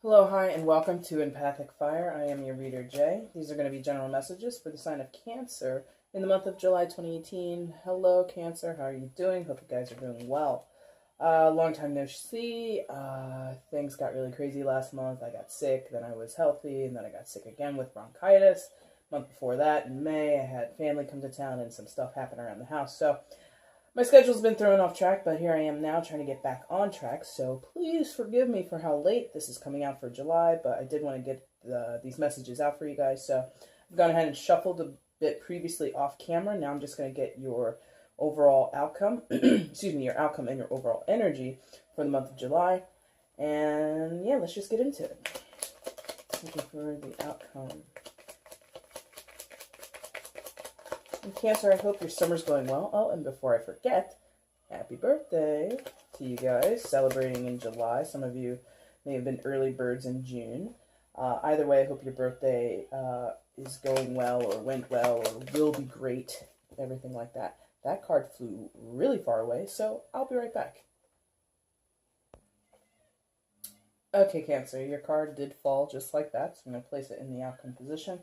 Hello, hi, and welcome to EmpathicFire. I am your reader, Jay. These are going to be general messages for the sign of Cancer in the month of July 2018. Hello, Cancer. How are you doing? Hope you guys are doing well. Long time no see. Things got really crazy last month. I got sick, then I was healthy, and then I got sick again with bronchitis. Month before that, in May, I had family come to town and some stuff happened around the house. So my schedule's been thrown off track, but here I am now trying to get back on track, so please forgive me for how late this is coming out for July, but I did want to get these messages out for you guys, so I've gone ahead and shuffled a bit previously off camera. Now I'm just going to get your overall outcome, excuse me, your outcome and your overall energy for the month of July, and yeah, let's just get into it. Looking for the outcome. And Cancer, I hope your summer's going well. Oh, and before I forget, happy birthday to you guys celebrating in July. Some of you may have been early birds in June. Either way, I hope your birthday is going well or went well or will be great, everything like that. That card flew really far away, so I'll be right back. Okay, Cancer, your card did fall just like that, so I'm going to place it in the outcome position.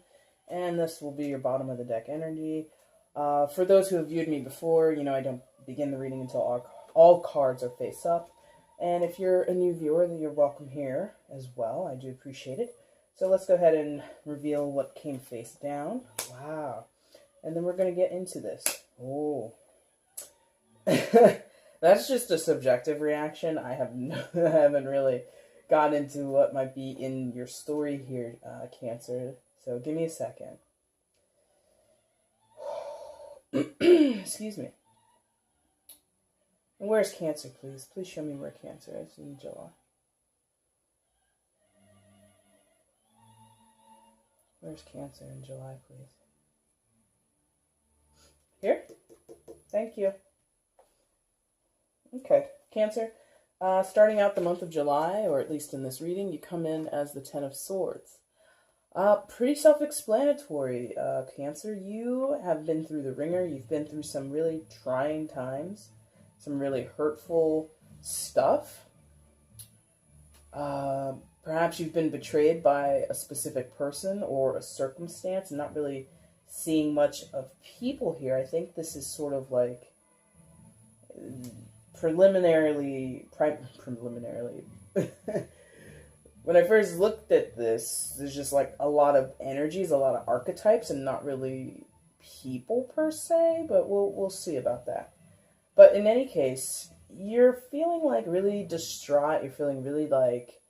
And this will be your bottom of the deck energy. For those who have viewed me before, you know I don't begin the reading until all cards are face up. And if you're a new viewer, then you're welcome here as well. I do appreciate it. So let's go ahead and reveal what came face down. Wow. And then we're going to get into this. Oh. That's just a subjective reaction. I haven't really got into what might be in your story here, Cancer. So give me a second. Excuse me. And where's Cancer, please? Please show me where Cancer is in July. Where's Cancer in July, please? Here? Thank you. Okay, Cancer. Starting out the month of July, or at least in this reading, you come in as the Ten of Swords. Pretty self-explanatory, Cancer. You have been through the ringer. You've been through some really trying times, some really hurtful stuff. Perhaps you've been betrayed by a specific person or a circumstance, and not really seeing much of people here. I think this is sort of like preliminarily when I first looked at this, there's just like a lot of energies, a lot of archetypes, and not really people per se, but we'll see about that. But in any case, you're feeling like really distraught, you're feeling really like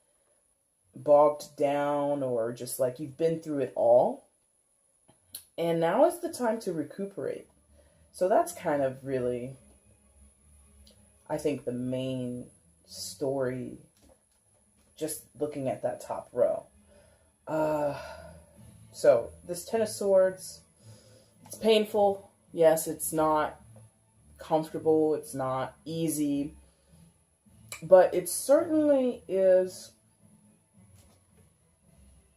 bogged down, or just like you've been through it all. And now is the time to recuperate. So that's kind of really, I think, the main story, just looking at that top row. So this Ten of Swords, it's painful. Yes, it's not comfortable. It's not easy. But it certainly is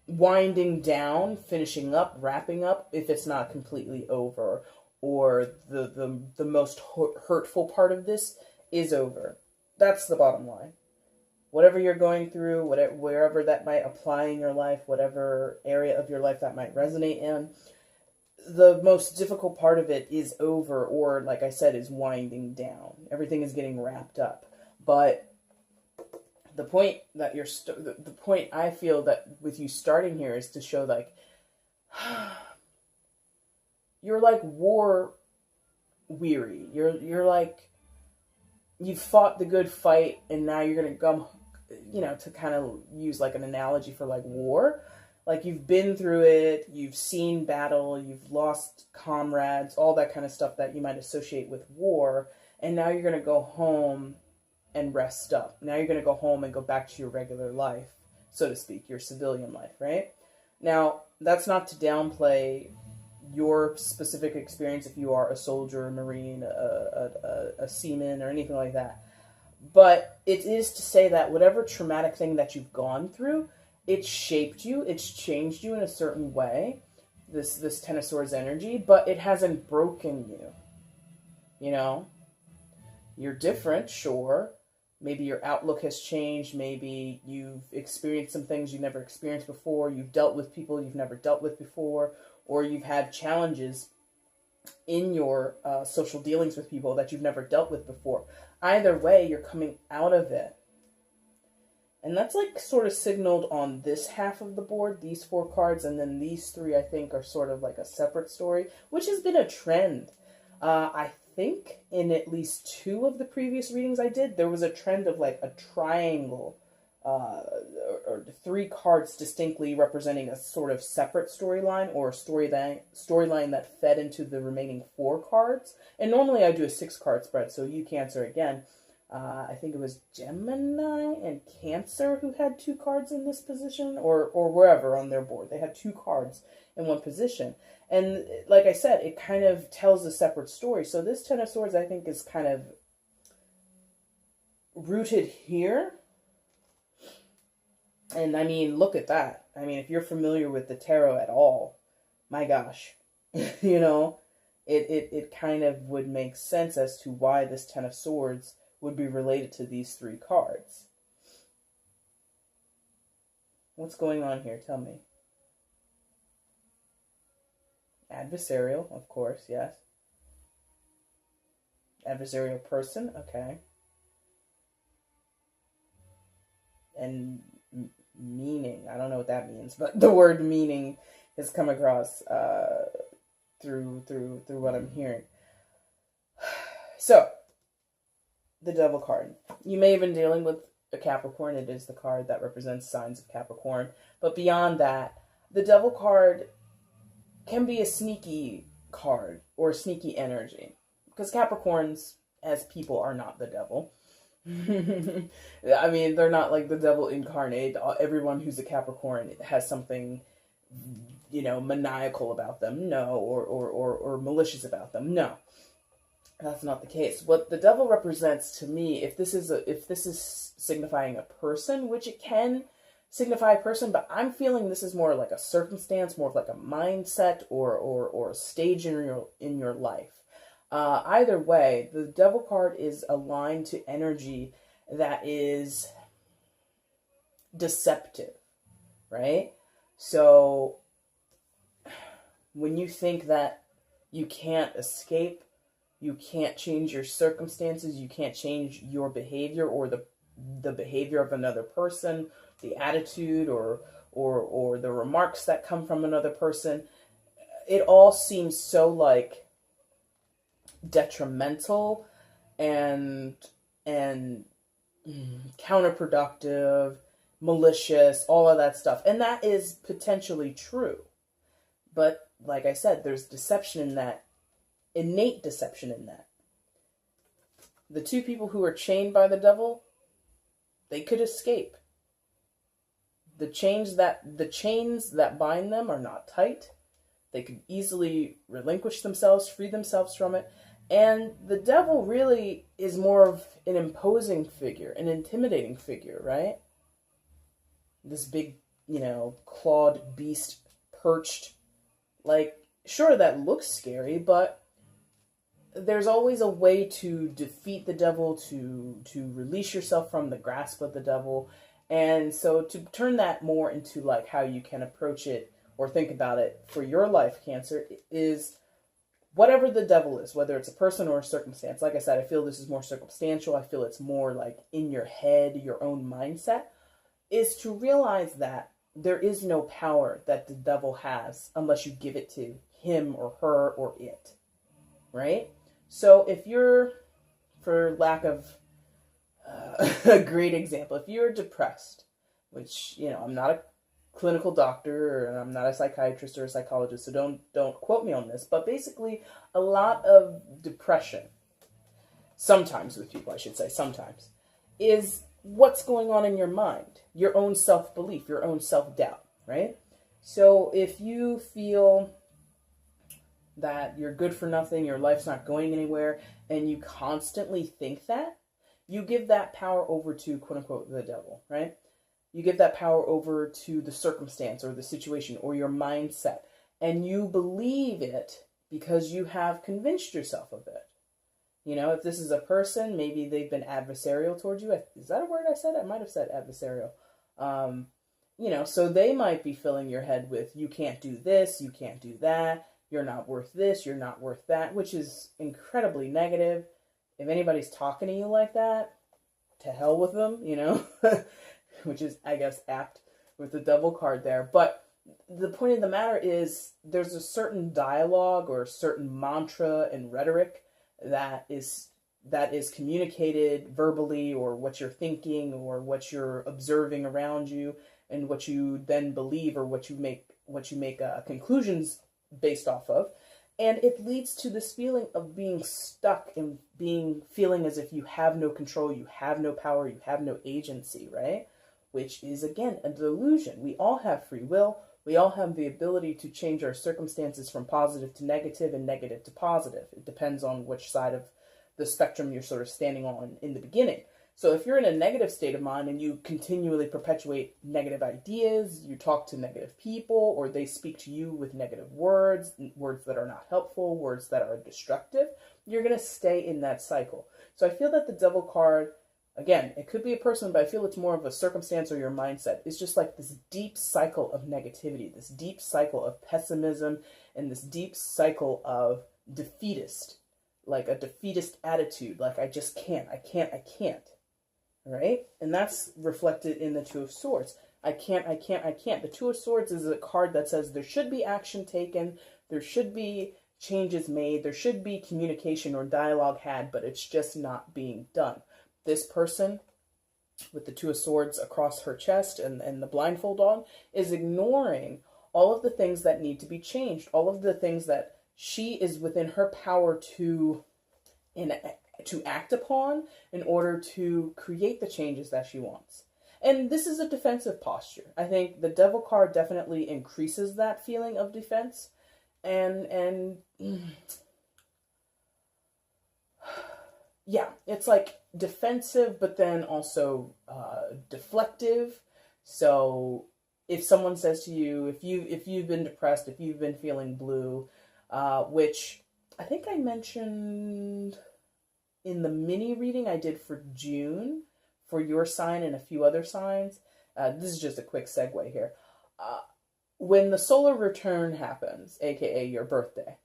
winding down, finishing up, wrapping up, if it's not completely over. Or the most hurtful part of this is over. That's the bottom line. Whatever you're going through, wherever that might apply in your life, whatever area of your life that might resonate in, the most difficult part of it is over, or like I said, is winding down. Everything is getting wrapped up. But the point that the point I feel that with you starting here is to show like you're like war weary. You're like, you've fought the good fight, and now you're gonna come, to kind of use like an analogy for like war. Like you've been through it, you've seen battle, you've lost comrades, all that kind of stuff that you might associate with war, and now you're gonna go home and rest up. Now you're gonna go home and go back to your regular life, so to speak, your civilian life, right? Now, that's not to downplay your specific experience if you are a soldier, a Marine, a seaman, or anything like that. But it is to say that whatever traumatic thing that you've gone through, it's shaped you, it's changed you in a certain way, this Ten of Swords energy, but it hasn't broken you. You're different, sure. Maybe your outlook has changed. Maybe you've experienced some things you've never experienced before. You've dealt with people you've never dealt with before. Or you've had challenges in your social dealings with people that you've never dealt with before. Either way, you're coming out of it. And that's like sort of signaled on this half of the board, these 4 cards, and then these 3 I think are sort of like a separate story, which has been a trend. I think in at least 2 of the previous readings I did, there was a trend of like a triangle, or 3 cards distinctly representing a sort of separate storyline, or a storyline that fed into the remaining 4 cards. And normally I do a 6-card spread, so you Cancer again. I think it was Gemini and Cancer who had 2 cards in this position, or wherever on their board. They had 2 cards in one position. And like I said, it kind of tells a separate story. So this Ten of Swords, I think, is kind of rooted here. And I mean, look at that. I mean, if you're familiar with the tarot at all, my gosh, you know, it kind of would make sense as to why this Ten of Swords would be related to these 3 cards. What's going on here? Tell me. Adversarial, of course, yes. Adversarial person, okay. And meaning, I don't know what that means, but the word meaning has come across through what I'm hearing. So, the Devil card. You may have been dealing with a Capricorn. It is the card that represents signs of Capricorn. But beyond that, the Devil card can be a sneaky card or a sneaky energy. Because Capricorns, as people, are not the devil. I mean, they're not like the devil incarnate. Everyone who's a Capricorn has something, you know, maniacal about them. No. Or malicious about them. No. That's not the case. What the devil represents to me, if this is signifying a person, which it can signify a person, but I'm feeling this is more like a circumstance, more of like a mindset or a stage in your life. Either way, the Devil card is aligned to energy that is deceptive, right? So when you think that you can't escape, you can't change your circumstances, you can't change your behavior or the behavior of another person, the attitude or the remarks that come from another person, it all seems so like detrimental and counterproductive, malicious, all of that stuff. And that is potentially true. But like I said, there's deception in that, innate deception in that. The 2 people who are chained by the devil, they could escape. The chains that bind them are not tight. They could easily relinquish themselves, free themselves from it. And the devil really is more of an imposing figure, an intimidating figure, right? This big, you know, clawed beast perched. Like, sure, that looks scary, but there's always a way to defeat the devil, to release yourself from the grasp of the devil. And so to turn that more into like how you can approach it or think about it for your life, Cancer, is whatever the devil is, whether it's a person or a circumstance. Like I said, I feel this is more circumstantial. I feel it's more like in your head, your own mindset, is to realize that there is no power that the devil has unless you give it to him or her or it, right? So if you're, for lack of a great example, if you're depressed, which, you know, I'm not a clinical doctor and I'm not a psychiatrist or a psychologist, so don't quote me on this, but basically a lot of depression, sometimes with people, I should say, sometimes, is what's going on in your mind, your own self-belief, your own self-doubt, right? So if you feel that you're good for nothing, your life's not going anywhere, and you constantly think that, you give that power over to, quote-unquote, the devil, right? You give that power over to the circumstance or the situation or your mindset, and you believe it because you have convinced yourself of it. You know, if this is a person, maybe they've been adversarial towards you. Is that a word I said? I might have said adversarial. You know, so they might be filling your head with, you can't do this, you can't do that, you're not worth this, you're not worth that, which is incredibly negative. If anybody's talking to you like that, to hell with them, you know, which is, I guess, apt with the devil card there. But the point of the matter is there's a certain dialogue or a certain mantra and rhetoric that is communicated verbally, or what you're thinking or what you're observing around you, and what you then believe, or what you make conclusions based off of. And it leads to this feeling of being stuck and feeling as if you have no control, you have no power, you have no agency, right? Which is, again, a delusion. We all have free will. We all have the ability to change our circumstances from positive to negative and negative to positive. It depends on which side of the spectrum you're sort of standing on in the beginning. So if you're in a negative state of mind and you continually perpetuate negative ideas, you talk to negative people, or they speak to you with negative words that are not helpful, words that are destructive, you're going to stay in that cycle. So I feel that the devil card, again, it could be a person, but I feel it's more of a circumstance or your mindset. It's just like this deep cycle of negativity, this deep cycle of pessimism, and this deep cycle of defeatist, like a defeatist attitude, like I just can't. Right? And that's reflected in the Two of Swords. I can't. The Two of Swords is a card that says there should be action taken, there should be changes made, there should be communication or dialogue had, but it's just not being done. This person with the Two of Swords across her chest and the blindfold on is ignoring all of the things that need to be changed, all of the things that she is within her power to act upon in order to create the changes that she wants. And this is a defensive posture. I think the devil card definitely increases that feeling of defense. And yeah, it's like defensive, but then also deflective. So if someone says to you, if you've been depressed, if you've been feeling blue, which I think I mentioned in the mini reading I did for June for your sign and a few other signs. This is just a quick segue here. When the solar return happens, aka your birthday,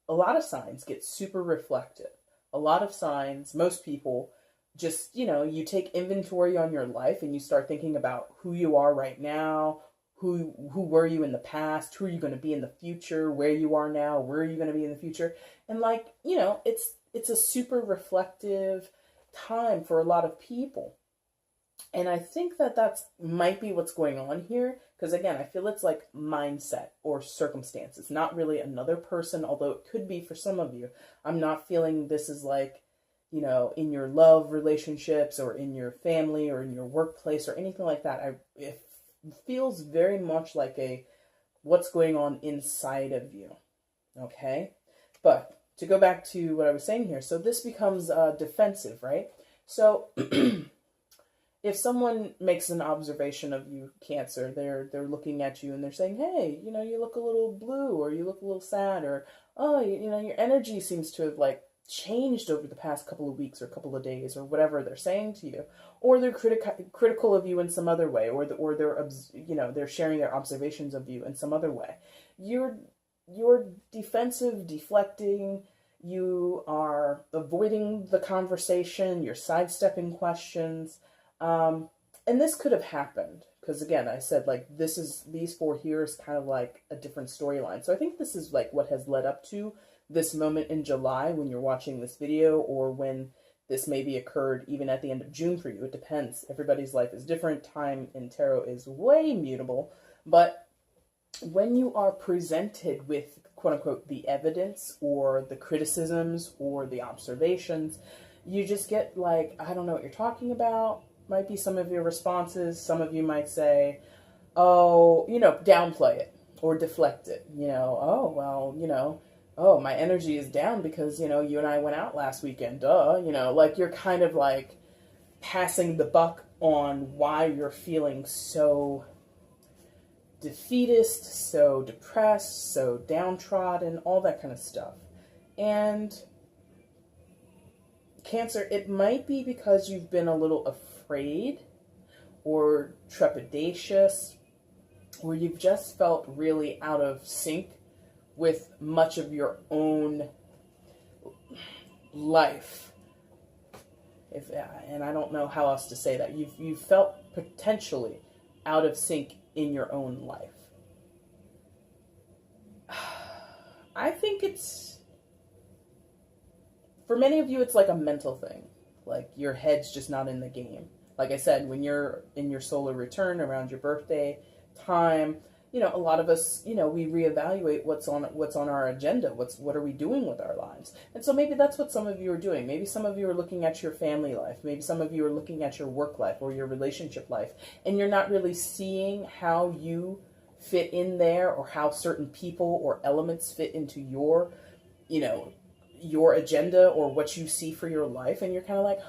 a lot of signs get super reflective. A lot of signs, most people, just, you know, you take inventory on your life and you start thinking about who you are right now, who were you in the past, who are you going to be in the future, where you are now, where are you going to be in the future. And like, you know, it's a super reflective time for a lot of people. And I think that might be what's going on here. Because again, I feel it's like mindset or circumstances, not really another person, although it could be for some of you. I'm not feeling this is like, you know, in your love relationships or in your family or in your workplace or anything like that. It feels very much like what's going on inside of you. Okay? But to go back to what I was saying here, so this becomes defensive, right? So if someone makes an observation of you, Cancer, they're looking at you and they're saying, hey, you know, you look a little blue, or you look a little sad, or, oh, you know, your energy seems to have like changed over the past couple of weeks or couple of days, or whatever they're saying to you, or they're critical of you in some other way, or they're, you know, they're sharing their observations of you in some other way. You're defensive, deflecting, you are avoiding the conversation, you're sidestepping questions. And this could have happened because, again, I said, like, these four here is kind of like a different storyline. So I think this is like what has led up to this moment in July when you're watching this video, or when this maybe occurred even at the end of June for you. It depends. Everybody's life is different. Time in tarot is way mutable. But when you are presented with, quote unquote, the evidence or the criticisms or the observations, you just get like, I don't know what you're talking about. Might be some of your responses. Some of you might say, oh, you know, downplay it or deflect it. You know, oh, well, you know, oh, my energy is down because, you know, you and I went out last weekend. Duh. You know, like you're kind of like passing the buck on why you're feeling so defeatist, so depressed, so downtrodden, all that kind of stuff. And Cancer, it might be because you've been a little afraid or trepidatious, or you've just felt really out of sync with much of your own life. And I don't know how else to say that. You've felt potentially out of sync in your own life. I think for many of you, it's like a mental thing. Like your head's just not in the game. Like I said, when you're in your solar return around your birthday time, a lot of us, we reevaluate what's on our agenda. What are we doing with our lives? And so maybe that's what some of you are doing. Maybe some of you are looking at your family life. Maybe some of you are looking at your work life or your relationship life, and you're not really seeing how you fit in there, or how certain people or elements fit into your agenda or what you see for your life. And you're kind of like,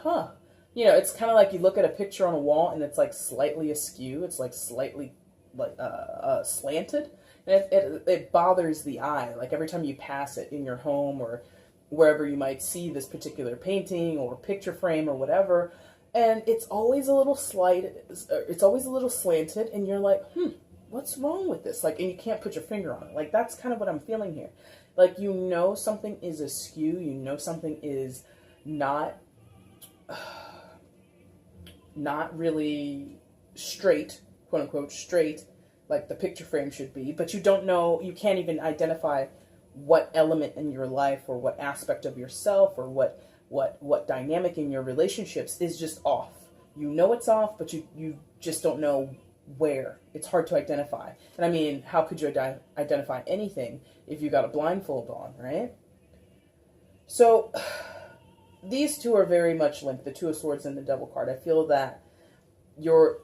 it's kind of like you look at a picture on a wall and it's like slightly askew. It's like slightly slanted, and it bothers the eye. Like every time you pass it in your home or wherever you might see this particular painting or picture frame or whatever, and it's always a little slanted, and you're like, what's wrong with this? Like, and you can't put your finger on it. Like, that's kind of what I'm feeling here. Like, something is askew, something is not really straight, quote unquote straight, like the picture frame should be, but you can't even identify what element in your life or what aspect of yourself or what dynamic in your relationships is just off. It's off, but you just don't know where. It's hard to identify. And I mean, how could you identify anything if you got a blindfold on, right? So these two are very much linked, the Two of Swords and the Devil card. I feel that your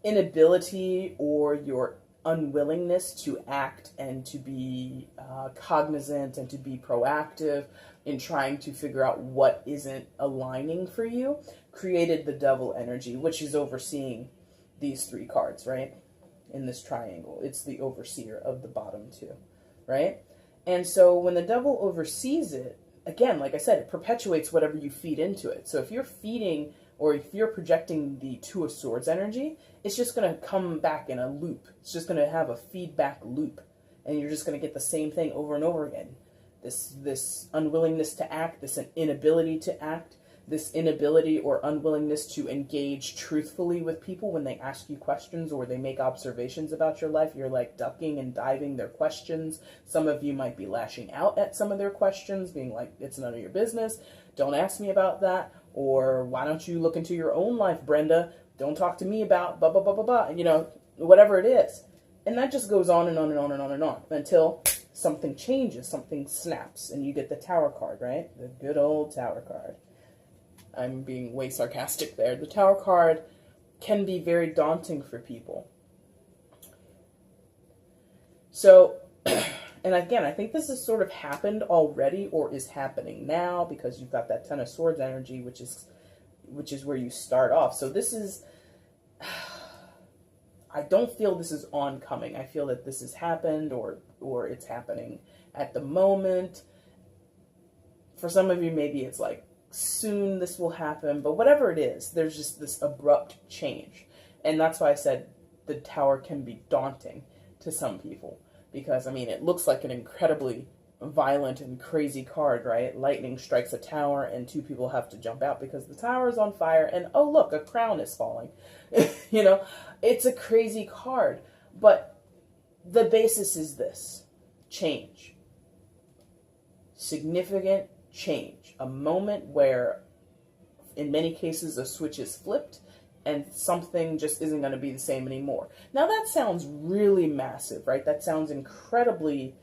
inability or your unwillingness to act and to be cognizant and to be proactive in trying to figure out what isn't aligning for you created the Devil energy, which is overseeing these three cards, right? In this triangle. It's the overseer of the bottom two, right? And so when the Devil oversees it, again, like I said, it perpetuates whatever you feed into it. So if you're feeding or if you're projecting the Two of Swords energy, it's just going to come back in a loop. It's just going to have a feedback loop. And you're just going to get the same thing over and over again. This unwillingness to act, this inability to act, this inability or unwillingness to engage truthfully with people when they ask you questions or they make observations about your life. You're like ducking and diving their questions. Some of you might be lashing out at some of their questions, being like, it's none of your business. Don't ask me about that. Or why don't you look into your own life, Brenda? Don't talk to me about blah, blah, blah, blah, blah. Whatever it is. And that just goes on and on and on and on and on until something changes, something snaps, and you get the Tower card, right? The good old Tower card. I'm being way sarcastic there. The Tower card can be very daunting for people. So, and again, I think this has sort of happened already or is happening now because you've got that Ten of Swords energy, which is where you start off. So this is, I don't feel this is oncoming. I feel that this has happened or it's happening at the moment. For some of you, maybe it's like, soon this will happen, but whatever it is, there's just this abrupt change. And that's why I said the Tower can be daunting to some people, because I mean, it looks like an incredibly violent and crazy card, right? Lightning strikes a tower and two people have to jump out because the tower is on fire and oh look, a crown is falling. It's a crazy card, but the basis is this: change. Significant change. A moment where, in many cases, a switch is flipped and something just isn't going to be the same anymore. Now that sounds really massive, right? That sounds incredibly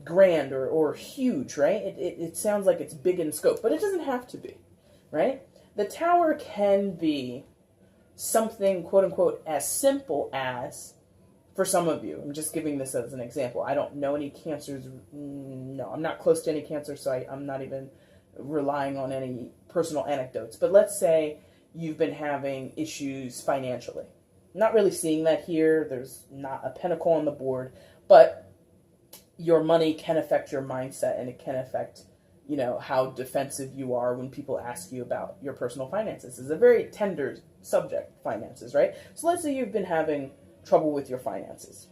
grand or huge, right? It sounds like it's big in scope, but it doesn't have to be, right? The Tower can be something, quote unquote, as simple as, for some of you, I'm just giving this as an example. I don't know any cancers. No, I'm not close to any cancer, so I'm not even relying on any personal anecdotes. But let's say you've been having issues financially. Not really seeing that here. There's not a pentacle on the board, but your money can affect your mindset and it can affect, you know, how defensive you are when people ask you about your personal finances. It's a very tender subject, finances, right? So let's say you've been having trouble with your finances.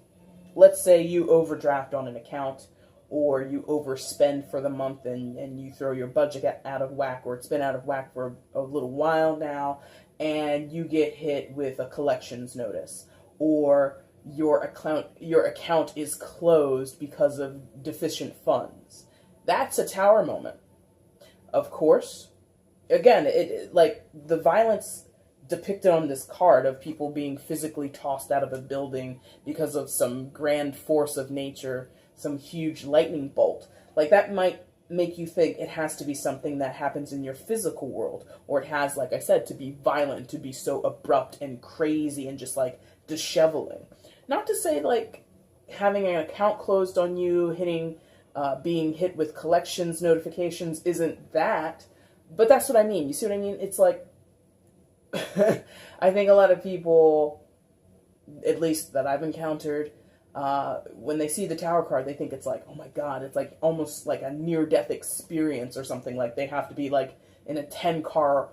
Let's say you overdraft on an account, or you overspend for the month and you throw your budget out of whack, or it's been out of whack for a little while now, and you get hit with a collections notice, or your account is closed because of deficient funds. That's a tower moment. Of course, again, it like the violence depicted on this card of people being physically tossed out of a building because of some grand force of nature, some huge lightning bolt, like that might make you think it has to be something that happens in your physical world, or it has, like I said, to be violent, to be so abrupt and crazy and just like disheveling. Not to say like having an account closed on you, being hit with collections notifications isn't that, but that's what I mean. You see what I mean? It's like, I think a lot of people, at least that I've encountered, when they see the tower card, they think it's like, oh my God, it's like almost like a near-death experience or something. Like they have to be like in a 10-car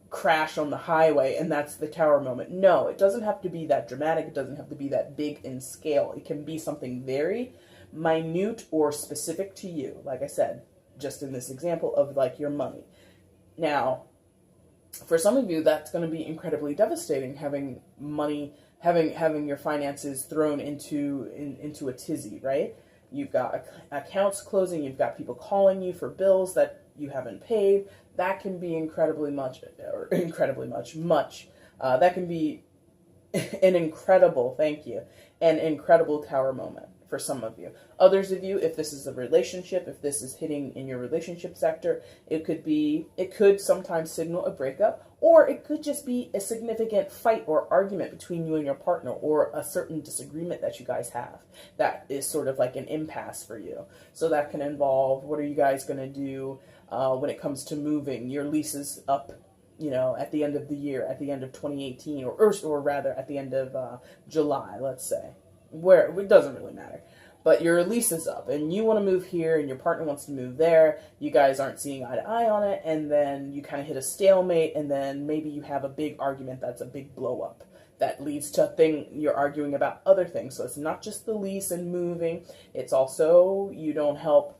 crash on the highway and that's the tower moment. No, it doesn't have to be that dramatic. It doesn't have to be that big in scale. It can be something very minute or specific to you. Like I said, just in this example of like your money. Now, for some of you, that's going to be incredibly devastating, having money, having your finances thrown into a tizzy, right? You've got accounts closing, you've got people calling you for bills that you haven't paid. That can be incredibly much. That can be an incredible tower moment for some of you. Others of you, if this is a relationship, if this is hitting in your relationship sector, it could sometimes signal a breakup, or it could just be a significant fight or argument between you and your partner, or a certain disagreement that you guys have. That is sort of like an impasse for you. So that can involve, what are you guys going to do when it comes to moving? Your lease is up, you know, at the end of the year, at the end of 2018, or rather at the end of July, let's say. Where it doesn't really matter, but your lease is up and you want to move here and your partner wants to move there. You guys aren't seeing eye to eye on it, and then you kind of hit a stalemate, and then maybe you have a big argument that's a big blow up that leads to a thing. You're arguing about other things. So it's not just the lease and moving, it's also you don't help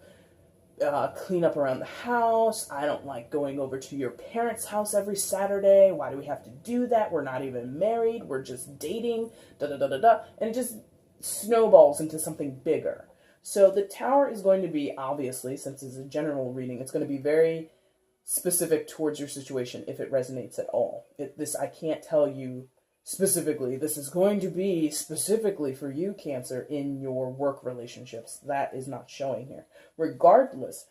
clean up around the house. I don't like going over to your parents' house every Saturday. Why do we have to do that? We're not even married, we're just dating, and it just snowballs into something bigger. So the tower is going to be, obviously, since it's a general reading, it's going to be very specific towards your situation if it resonates at all. I can't tell you specifically, this is going to be specifically for you, Cancer, in your work relationships. That is not showing here. Regardless,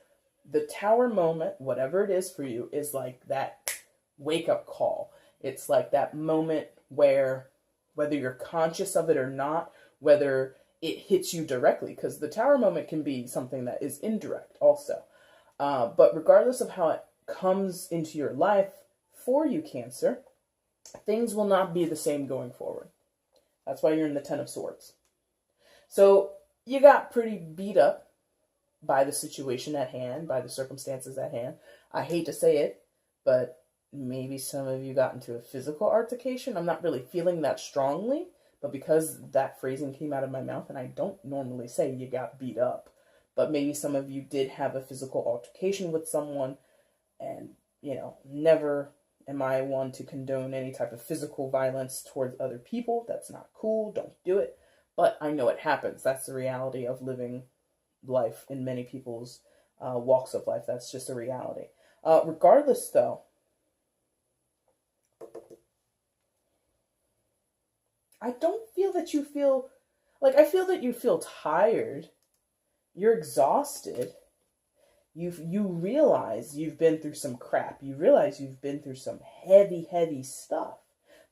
the tower moment, whatever it is for you, is like that wake-up call. It's like that moment where, whether you're conscious of it or not, whether it hits you directly, because the tower moment can be something that is indirect also. But regardless of how it comes into your life for you, Cancer, things will not be the same going forward. That's why you're in the Ten of Swords. So you got pretty beat up by the situation at hand, by the circumstances at hand. I hate to say it, but maybe some of you got into a physical altercation. I'm not really feeling that strongly, but because that phrasing came out of my mouth, and I don't normally say you got beat up, but maybe some of you did have a physical altercation with someone, and, you know, never am I one to condone any type of physical violence towards other people. That's not cool. Don't do it. But I know it happens. That's the reality of living life in many people's walks of life. That's just a reality. Regardless, though, I don't feel that you feel, like, I feel that you feel tired. You're exhausted. You realize you've been through some crap. You realize you've been through some heavy stuff.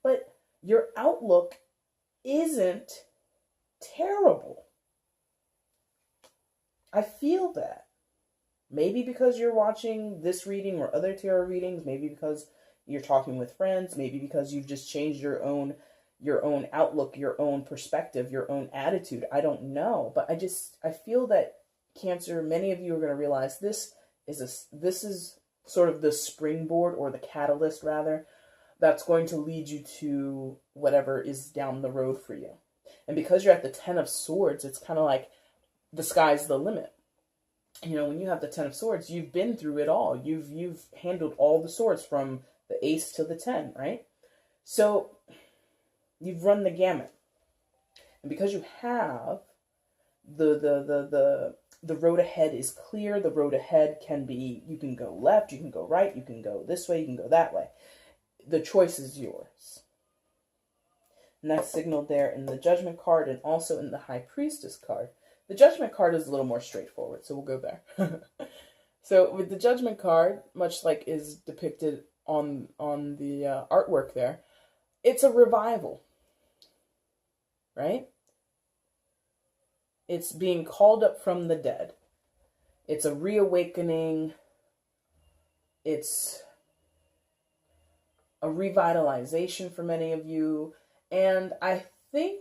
But your outlook isn't terrible. I feel that. Maybe because you're watching this reading or other tarot readings. Maybe because you're talking with friends. Maybe because you've just changed your own outlook, your own perspective, your own attitude. I don't know. But I feel that, Cancer, many of you are going to realize this this is sort of the springboard, or the catalyst rather, that's going to lead you to whatever is down the road for you. And because you're at the 10 of Swords, it's kind of like the sky's the limit. You know, when you have the 10 of Swords, you've been through it all. You've handled all the swords from the ace to the 10, right? So you've run the gamut. And because you have, the road ahead is clear. The road ahead can be, you can go left, you can go right, you can go this way, you can go that way. The choice is yours. And that's signaled there in the Judgment card and also in the High Priestess card. The Judgment card is a little more straightforward, so we'll go there. So with the Judgment card, much like is depicted on the artwork there, it's a revival, right? It's being called up from the dead. It's a reawakening. It's a revitalization for many of you. And I think,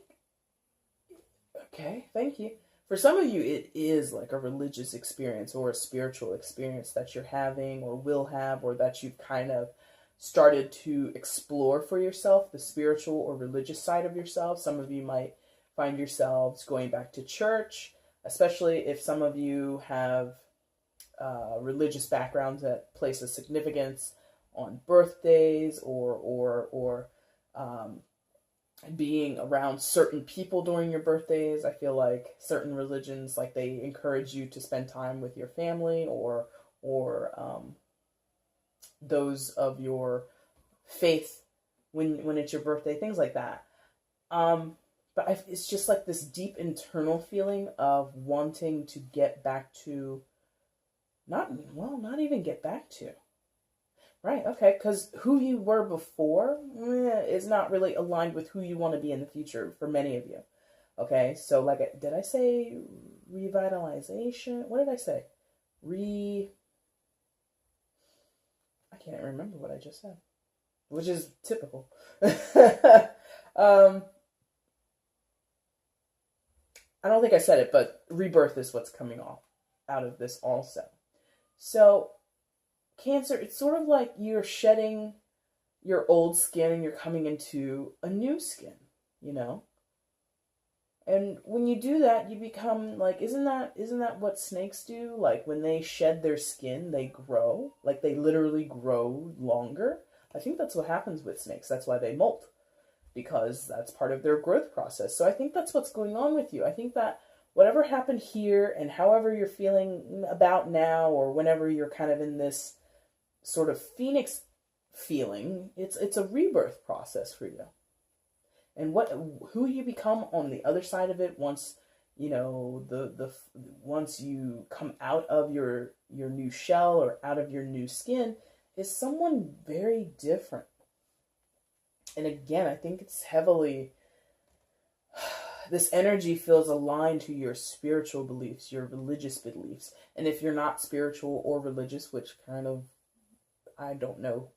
okay, thank you. For some of you, it is like a religious experience or a spiritual experience that you're having or will have, or that you've kind of started to explore for yourself, the spiritual or religious side of yourself. Some of you might find yourselves going back to church, especially if some of you have religious backgrounds that place a significance on birthdays or being around certain people during your birthdays. I feel like certain religions, like, they encourage you to spend time with your family or those of your faith when it's your birthday, things like that. But it's just like this deep internal feeling of wanting to get back to, not even get back to. Right, okay, because who you were before is not really aligned with who you want to be in the future for many of you. Okay, so like, did I say revitalization? What did I say? I can't remember what I just said, which is typical. I don't think I said it, but rebirth is what's coming out of this also. So Cancer, it's sort of like you're shedding your old skin and you're coming into a new skin, you know? And when you do that, you become like, isn't that what snakes do? Like, when they shed their skin, they grow. Like, they literally grow longer. I think that's what happens with snakes. That's why they molt, because that's part of their growth process. So I think that's what's going on with you. I think that whatever happened here and however you're feeling about now, or whenever you're kind of in this sort of phoenix feeling, it's a rebirth process for you. And who you become on the other side of it, once you know once you come out of your new shell or out of your new skin, is someone very different. And again, I think it's heavily, this energy feels aligned to your spiritual beliefs, your religious beliefs. And if you're not spiritual or religious, which kind of, I don't know.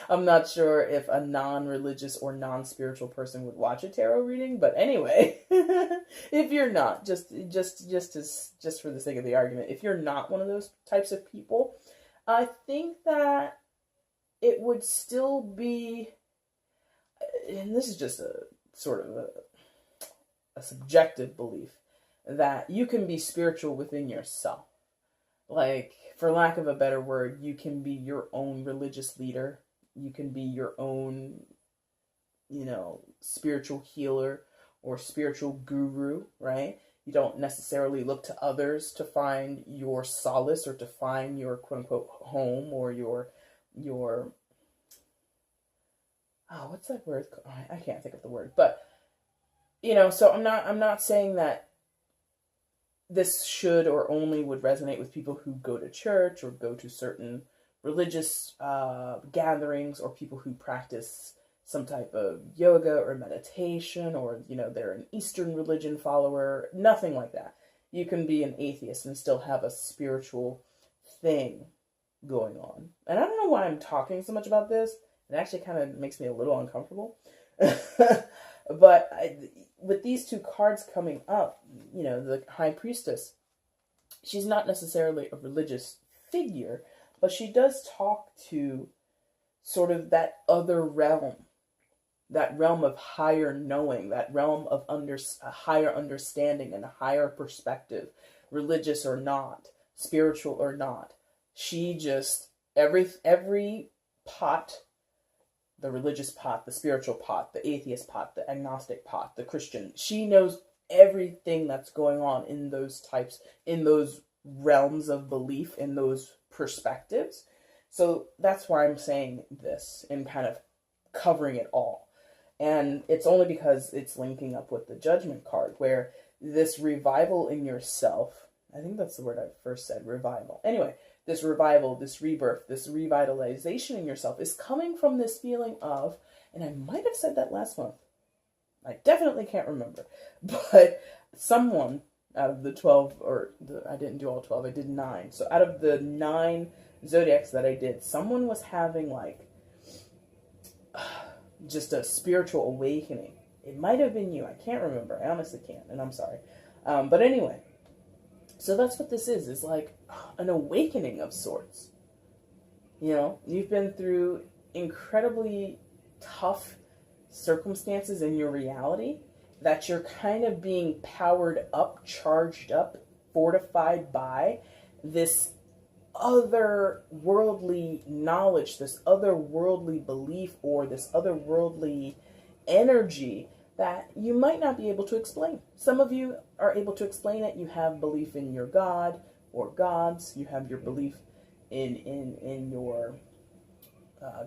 I'm not sure if a non-religious or non-spiritual person would watch a tarot reading, but anyway, if you're not, just for the sake of the argument, if you're not one of those types of people, I think that it would still be, and this is just a sort of a subjective belief, that you can be spiritual within yourself. Like, for lack of a better word, you can be your own religious leader. You can be your own, spiritual healer or spiritual guru, right? You don't necessarily look to others to find your solace or to find your quote-unquote home or your what's that word? I can't think of the word. But, so I'm not saying that this should or only would resonate with people who go to church or go to certain religious gatherings, or people who practice some type of yoga or meditation, or, they're an Eastern religion follower. Nothing like that. You can be an atheist and still have a spiritual thing going on. And I don't know why I'm talking so much about this. It actually kind of makes me a little uncomfortable. But with these two cards coming up, the High Priestess, she's not necessarily a religious figure, but she does talk to sort of that other realm, that realm of higher knowing, that realm of a higher understanding and a higher perspective, religious or not, spiritual or not. She just, every pot, the religious pot, the spiritual pot, the atheist pot, the agnostic pot, the Christian, she knows everything that's going on in those types, in those realms of belief, in those perspectives. So that's why I'm saying this and kind of covering it all. And it's only because it's linking up with the Judgment card, where this revival in yourself, I think that's the word I first said, revival. Anyway, this revival, this rebirth, this revitalization in yourself is coming from this feeling of, and I might have said that last month, I definitely can't remember, but someone out of the 12, I didn't do all 12, I did 9. So out of the 9 Zodiacs that I did, someone was having like just a spiritual awakening. It might have been you. I can't remember. I honestly can't, and I'm sorry. But anyway, so that's what this is. It's like an awakening of sorts. You know, you've been through incredibly tough circumstances in your reality that you're kind of being powered up, charged up, fortified by this otherworldly knowledge, this otherworldly belief, or this otherworldly energy that you might not be able to explain. Some of you are able to explain it. You have belief in your God or gods. You have your belief in your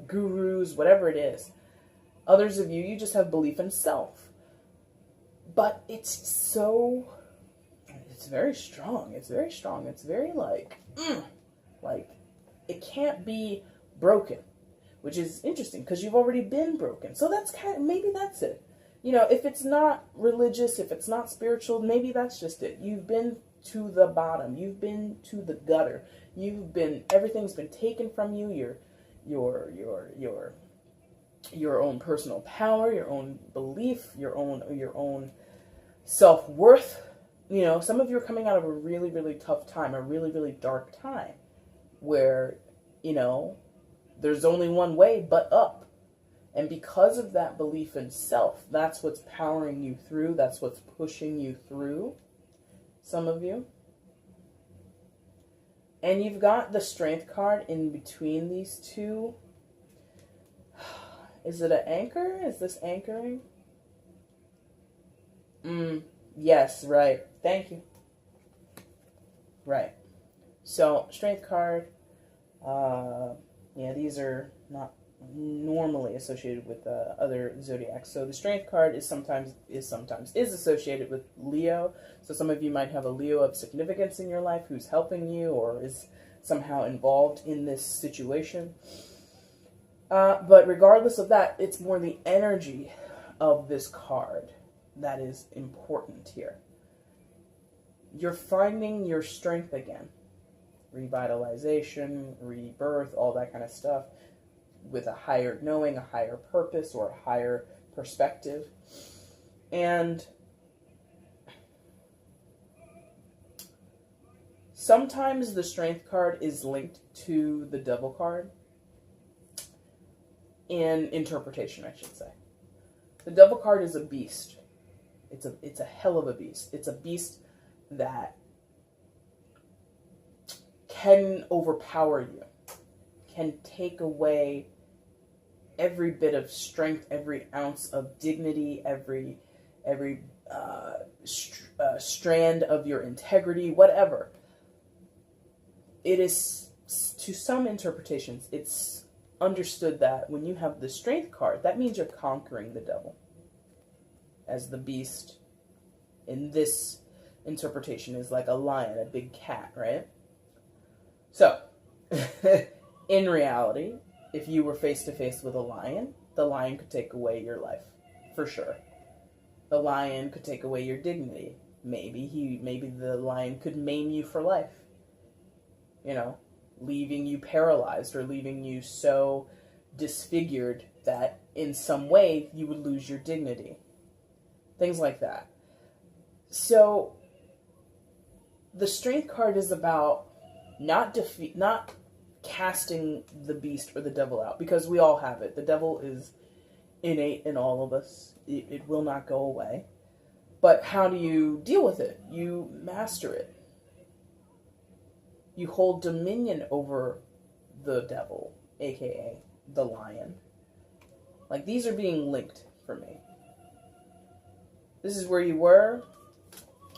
gurus, whatever it is. Others of you, you just have belief in self. But it's very strong. It's very strong. It's very like it can't be broken, which is interesting because you've already been broken. So that's maybe that's it. You know, if it's not religious, if it's not spiritual, maybe that's just it. You've been to the bottom. You've been to the gutter. Everything's been taken from you. Your own personal power, your own belief, your own self-worth. You know, some of you are coming out of a really, really tough time, a really, really dark time, where, you know, there's only one way but up. And because of that belief in self, that's what's powering you through. That's what's pushing you through, some of you. And you've got the Strength card in between these two. Is it an anchor? Is this anchoring? Yes, right. Thank you. Right. So, Strength card. Yeah, these are not normally associated with other zodiacs. So the Strength card is sometimes associated with Leo. So some of you might have a Leo of significance in your life who's helping you or is somehow involved in this situation. But regardless of that, it's more the energy of this card that is important here. You're finding your strength again. Revitalization, rebirth, all that kind of stuff, with a higher knowing, a higher purpose, or a higher perspective. And sometimes the Strength card is linked to the Devil card in interpretation, I should say. The Devil card is a beast. It's a hell of a beast. It's a beast that can overpower you, can take away every bit of strength, every ounce of dignity, every strand of your integrity, whatever. It is, to some interpretations, it's understood that when you have the Strength card, that means you're conquering the devil as the beast. In this interpretation is like a lion, a big cat, right? So, in reality, if you were face to face with a lion, the lion could take away your life, for sure. The lion could take away your dignity. Maybe the lion could maim you for life. You know, leaving you paralyzed or leaving you so disfigured that in some way you would lose your dignity. Things like that. So, the strength card is about not casting the beast or the devil out, because we all have it. The devil is innate in all of us. It will not go away. But how do you deal with it? You master it. You hold dominion over the devil, aka the lion. Like, these are being linked for me. This is where you were,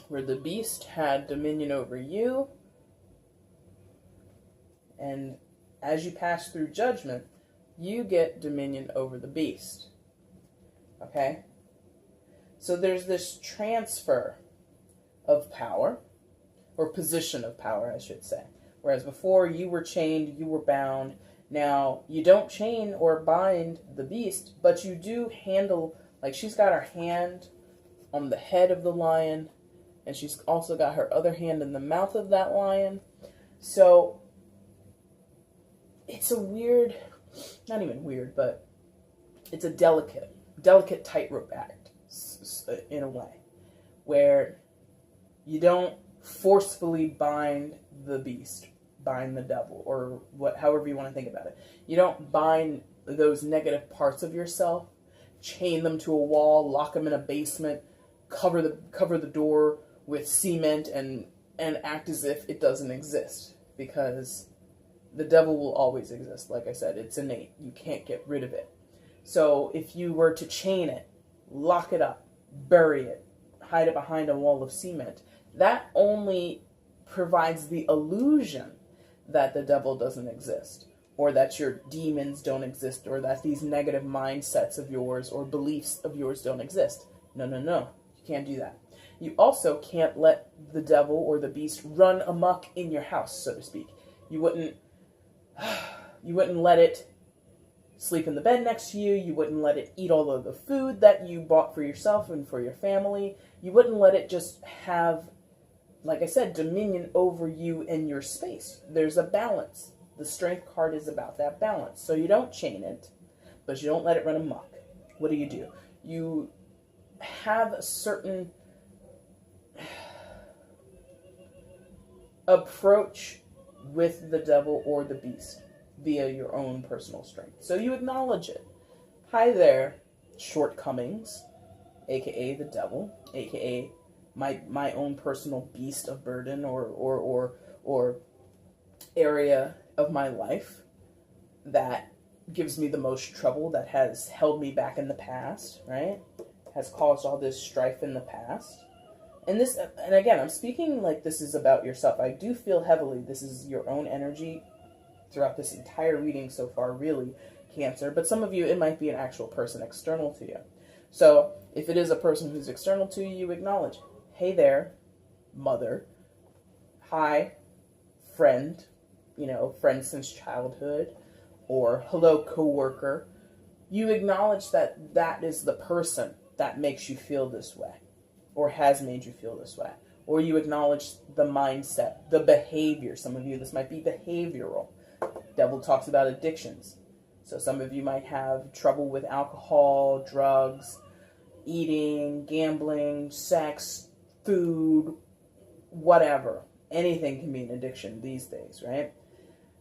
where the beast had dominion over you. And as you pass through judgment, you get dominion over the beast. Okay? So there's this transfer of power, or position of power, I should say. Whereas before you were chained, you were bound. Now you don't chain or bind the beast, but you do handle, like, she's got her hand on the head of the lion, and she's also got her other hand in the mouth of that lion. So it's a weird, not even weird, but it's a delicate tightrope act in a way, where you don't forcefully bind the beast, bind the devil, or however you want to think about it. You don't bind those negative parts of yourself, chain them to a wall, lock them in a basement, cover the door with cement, and act as if it doesn't exist, because the devil will always exist. Like I said, it's innate. You can't get rid of it. So if you were to chain it, lock it up, bury it, hide it behind a wall of cement, that only provides the illusion that the devil doesn't exist, or that your demons don't exist, or that these negative mindsets of yours or beliefs of yours don't exist. No, no, no. You can't do that. You also can't let the devil or the beast run amok in your house, so to speak. You wouldn't let it sleep in the bed next to you. You wouldn't let it eat all of the food that you bought for yourself and for your family. You wouldn't let it just have, like I said, dominion over you and your space. There's a balance. The strength card is about that balance. So you don't chain it, but you don't let it run amok. What do? You have a certain approach with the devil or the beast via your own personal strength. So you acknowledge it. Hi there, shortcomings, aka the devil, aka my own personal beast of burden or area of my life that gives me the most trouble, that has held me back in the past, right? Has caused all this strife in the past. And again, I'm speaking like this is about yourself. I do feel heavily this is your own energy throughout this entire reading so far, really, Cancer. But some of you, it might be an actual person external to you. So if it is a person who's external to you, you acknowledge, hey there, mother. Hi, friend, friend since childhood. Or hello, coworker. You acknowledge that that is the person that makes you feel this way, or has made you feel this way. Or you acknowledge the mindset, the behavior. Some of you, this might be behavioral. Devil talks about addictions. So some of you might have trouble with alcohol, drugs, eating, gambling, sex, food, whatever. Anything can be an addiction these days, right?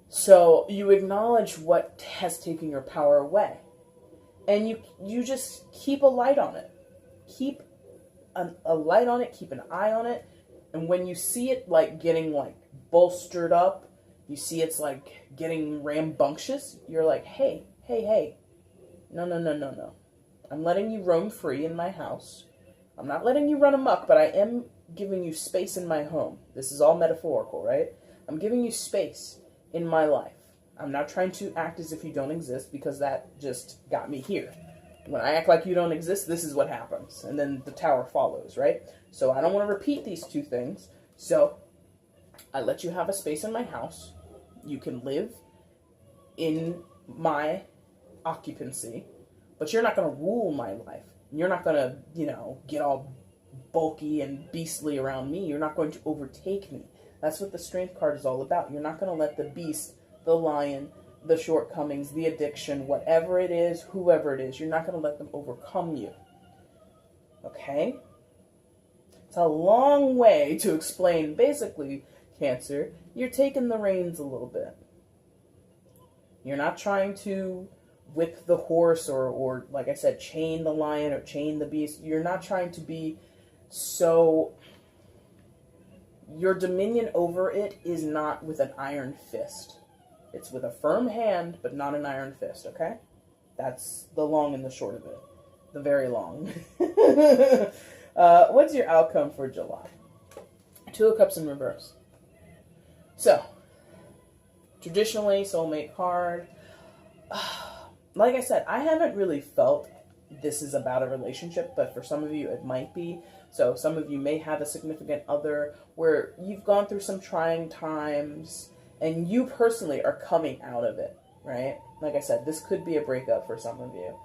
So you acknowledge what has taken your power away. And you just keep a light on it. Keep a light on it, keep an eye on it. And when you see it getting bolstered up, you see it's getting rambunctious, you're like, hey, no. I'm letting you roam free in my house. I'm not letting you run amok, but I am giving you space in my home. This is all metaphorical, right? I'm giving you space in my life. I'm not trying to act as if you don't exist, because that just got me here. When I act like you don't exist, this is what happens. And then the tower follows, right? So I don't want to repeat these two things. So I let you have a space in my house. You can live in my occupancy, but you're not going to rule my life. You're not going to, get all bulky and beastly around me. You're not going to overtake me. That's what the strength card is all about. You're not going to let the beast, the lion, the shortcomings, the addiction, whatever it is, whoever it is, you're not going to let them overcome you. Okay? It's a long way to explain, basically, Cancer, you're taking the reins a little bit. You're not trying to whip the horse or like I said, chain the lion or chain the beast. You're not trying to be so... Your dominion over it is not with an iron fist. It's with a firm hand, but not an iron fist, okay? That's the long and the short of it. The very long. What's your outcome for July? Two of Cups in reverse. So, traditionally, soulmate card. Like I said, I haven't really felt this is about a relationship, but for some of you, it might be. So some of you may have a significant other where you've gone through some trying times and you personally are coming out of it, right? Like I said, this could be a breakup for some of you.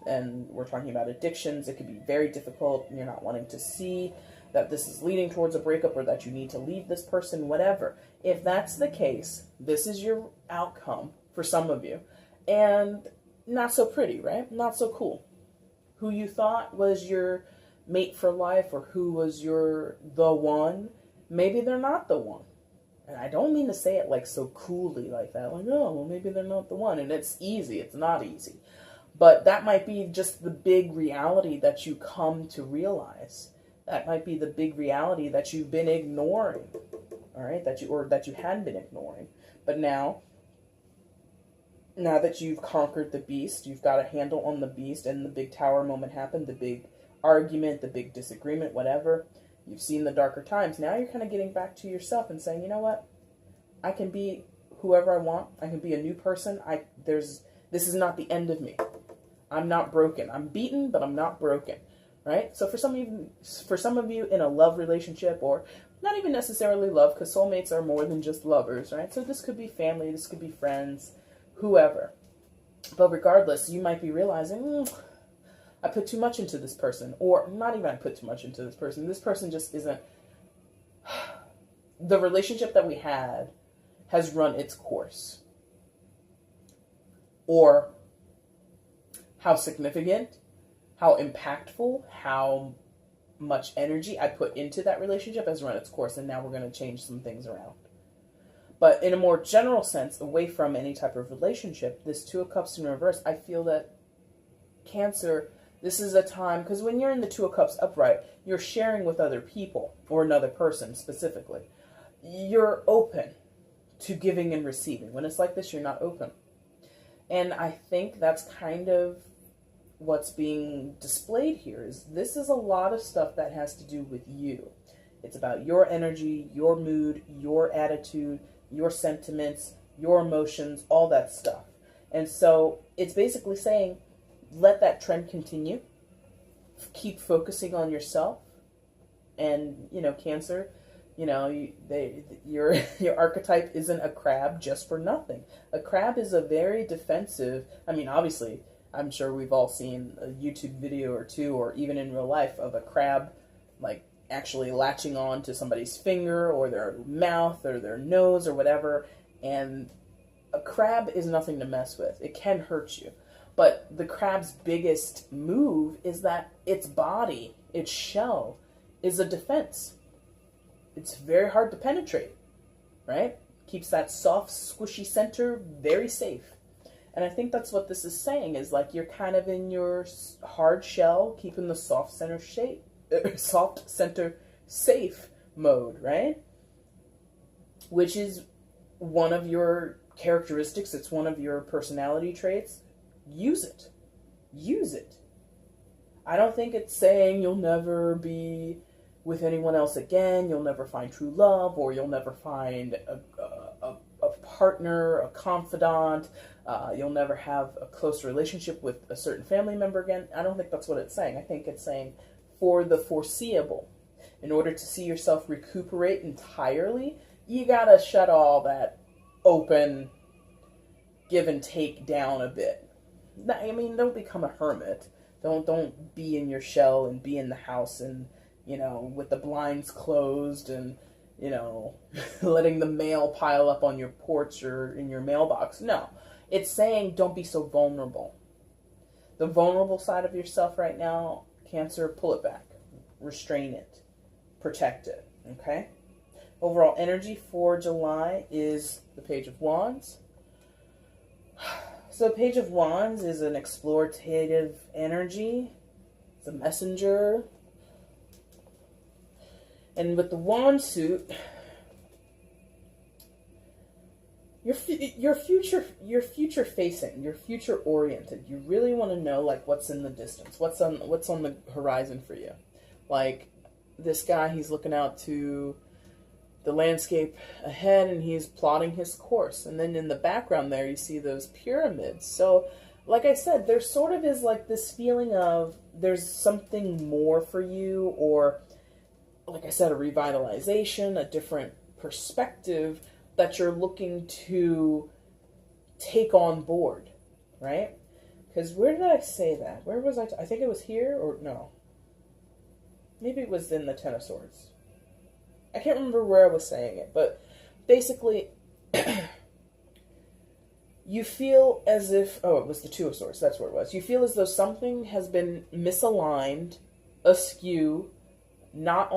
And we're talking about addictions. It could be very difficult. You're not wanting to see that this is leading towards a breakup or that you need to leave this person, whatever. If that's the case, this is your outcome for some of you. And not so pretty, right? Not so cool. Who you thought was your mate for life or who was the one, maybe they're not the one. And I don't mean to say it like so coolly like that. Like, oh, well, maybe they're not the one. And it's easy. It's not easy. But that might be just the big reality that you come to realize. That might be the big reality that you've been ignoring. All right? That you had been ignoring. But now that you've conquered the beast, you've got a handle on the beast, and the big tower moment happened, the big argument, the big disagreement, whatever. You've seen the darker times. Now you're kind of getting back to yourself and saying, you know what? I can be whoever I want. I can be a new person. This is not the end of me. I'm not broken. I'm beaten, but I'm not broken. Right? So for some of you in a love relationship, or not even necessarily love, because soulmates are more than just lovers, right? So this could be family, this could be friends, whoever. But regardless, you might be realizing, I put too much into this person. Or not even I put too much into this person. This person just isn't... The relationship that we had has run its course. Or how significant, how impactful, how much energy I put into that relationship has run its course. And now we're going to change some things around. But in a more general sense, away from any type of relationship, this Two of Cups in reverse, I feel that Cancer... This is a time, because when you're in the Two of Cups upright, you're sharing with other people, or another person specifically. You're open to giving and receiving. When it's like this, you're not open. And I think that's kind of what's being displayed here. This is a lot of stuff that has to do with you. It's about your energy, your mood, your attitude, your sentiments, your emotions, all that stuff. And so it's basically saying, let that trend continue. Keep focusing on yourself. And, Cancer, your archetype isn't a crab just for nothing. A crab is a very defensive, obviously, I'm sure we've all seen a YouTube video or two, or even in real life, of a crab, like, actually latching on to somebody's finger, or their mouth, or their nose, or whatever. And a crab is nothing to mess with. It can hurt you. But the crab's biggest move is that its body, its shell, is a defense. It's very hard to penetrate, right? Keeps that soft, squishy center very safe. And I think that's what this is saying, is like you're kind of in your hard shell, keeping the soft center safe mode, right? Which is one of your characteristics. It's one of your personality traits. Use it. Use it. I don't think it's saying you'll never be with anyone else again, you'll never find true love, or you'll never find a partner, a confidant, you'll never have a close relationship with a certain family member again. I don't think that's what it's saying. I think it's saying for the foreseeable, in order to see yourself recuperate entirely, you gotta shut all that open give and take down a bit. Don't become a hermit. Don't be in your shell and be in the house and, with the blinds closed and, letting the mail pile up on your porch or in your mailbox. No. It's saying don't be so vulnerable. The vulnerable side of yourself right now, Cancer, pull it back. Restrain it. protect it, okay? Overall energy for July is the Page of Wands. So Page of Wands is an explorative energy. It's a messenger. And with the wand suit, you're future facing, you're future oriented. You really want to know like what's in the distance, what's on the horizon for you. Like this guy, he's looking out to the landscape ahead and he's plotting his course. And then in the background there you see those pyramids. So like I said, there sort of is like this feeling of there's something more for you, or like I said, a revitalization, a different perspective that you're looking to take on board, right? Because where did I say that? Where was I? I think it was here, or no. Maybe it was in the Ten of Swords. I can't remember where I was saying it, but basically, you feel as if, oh, it was the Two of Swords, that's where it was. You feel as though something has been misaligned, askew, not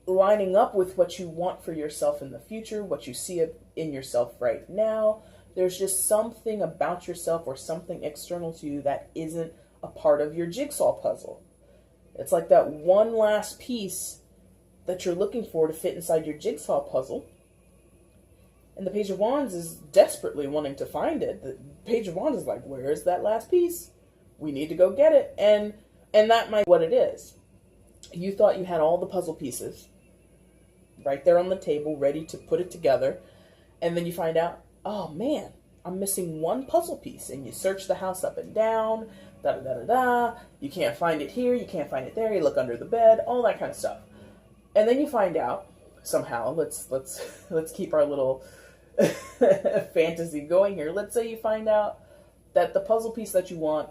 lining up with what you want for yourself in the future, what you see in yourself right now. There's just something about yourself or something external to you that isn't a part of your jigsaw puzzle. It's like that one last piece that you're looking for to fit inside your jigsaw puzzle. And the Page of Wands is desperately wanting to find it. The Page of Wands is like, where is that last piece? We need to go get it. And that might be what it is. You thought you had all the puzzle pieces right there on the table, ready to put it together. And then you find out, oh man, I'm missing one puzzle piece. And you search the house up and down, da-da-da-da-da. You can't find it here, you can't find it there. You look under the bed, all that kind of stuff. And then you find out, somehow, let's keep our little fantasy going here. Let's say you find out that the puzzle piece that you want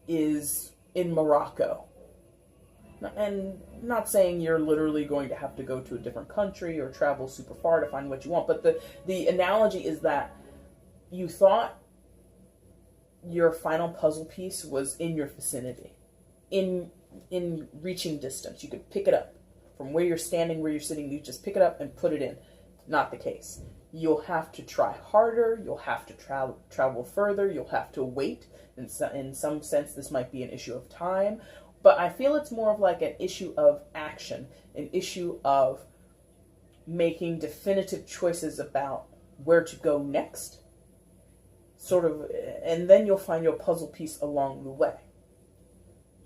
is in Morocco. And not saying you're literally going to have to go to a different country or travel super far to find what you want, but the analogy is that you thought your final puzzle piece was in your vicinity, in reaching distance. You could pick it up from where you're standing, where you're sitting. You just pick it up and put it in. Not the case. You'll have to try harder. You'll have to travel further. You'll have to wait. In some sense, this might be an issue of time. But I feel it's more of like an issue of action, an issue of making definitive choices about where to go next, sort of, and then you'll find your puzzle piece along the way.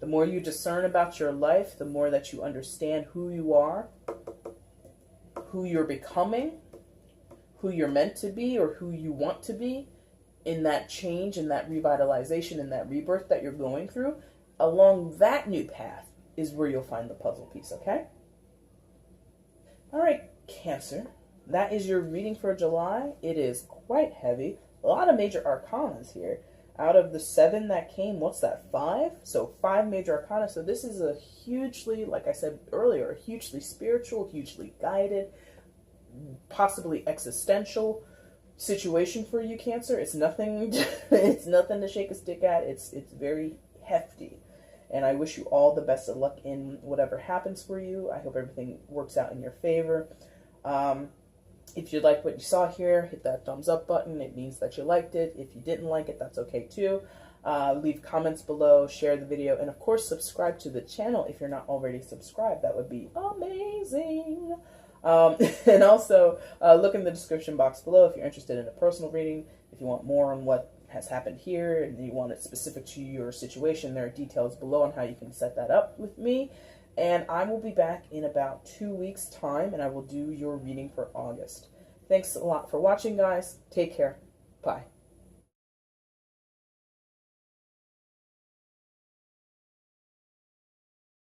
The more you discern about your life, the more that you understand who you are, who you're becoming, who you're meant to be, or who you want to be in that change, in that revitalization, in that rebirth that you're going through. Along that new path is where you'll find the puzzle piece, okay? All right, Cancer. That is your reading for July. It is quite heavy. A lot of major arcanas here. Out of the 7 that came, what's that, 5? So 5 major arcana. So this is a hugely, like I said earlier, a hugely spiritual, hugely guided, possibly existential situation for you, Cancer. It's nothing it's nothing to shake a stick at. It's very hefty. And I wish you all the best of luck in whatever happens for you. I hope everything works out in your favor. If you like what you saw here, hit that thumbs up button. It means that you liked it. If you didn't like it, that's okay too. Leave comments below, share the video, and of course subscribe to the channel if you're not already subscribed. That would be amazing. And also look in the description box below if you're interested in a personal reading. If you want more on what has happened here and you want it specific to your situation, there are details below on how you can set that up with me. And I will be back in about 2 weeks' time, and I will do your reading for August. Thanks a lot for watching, guys. Take care. Bye.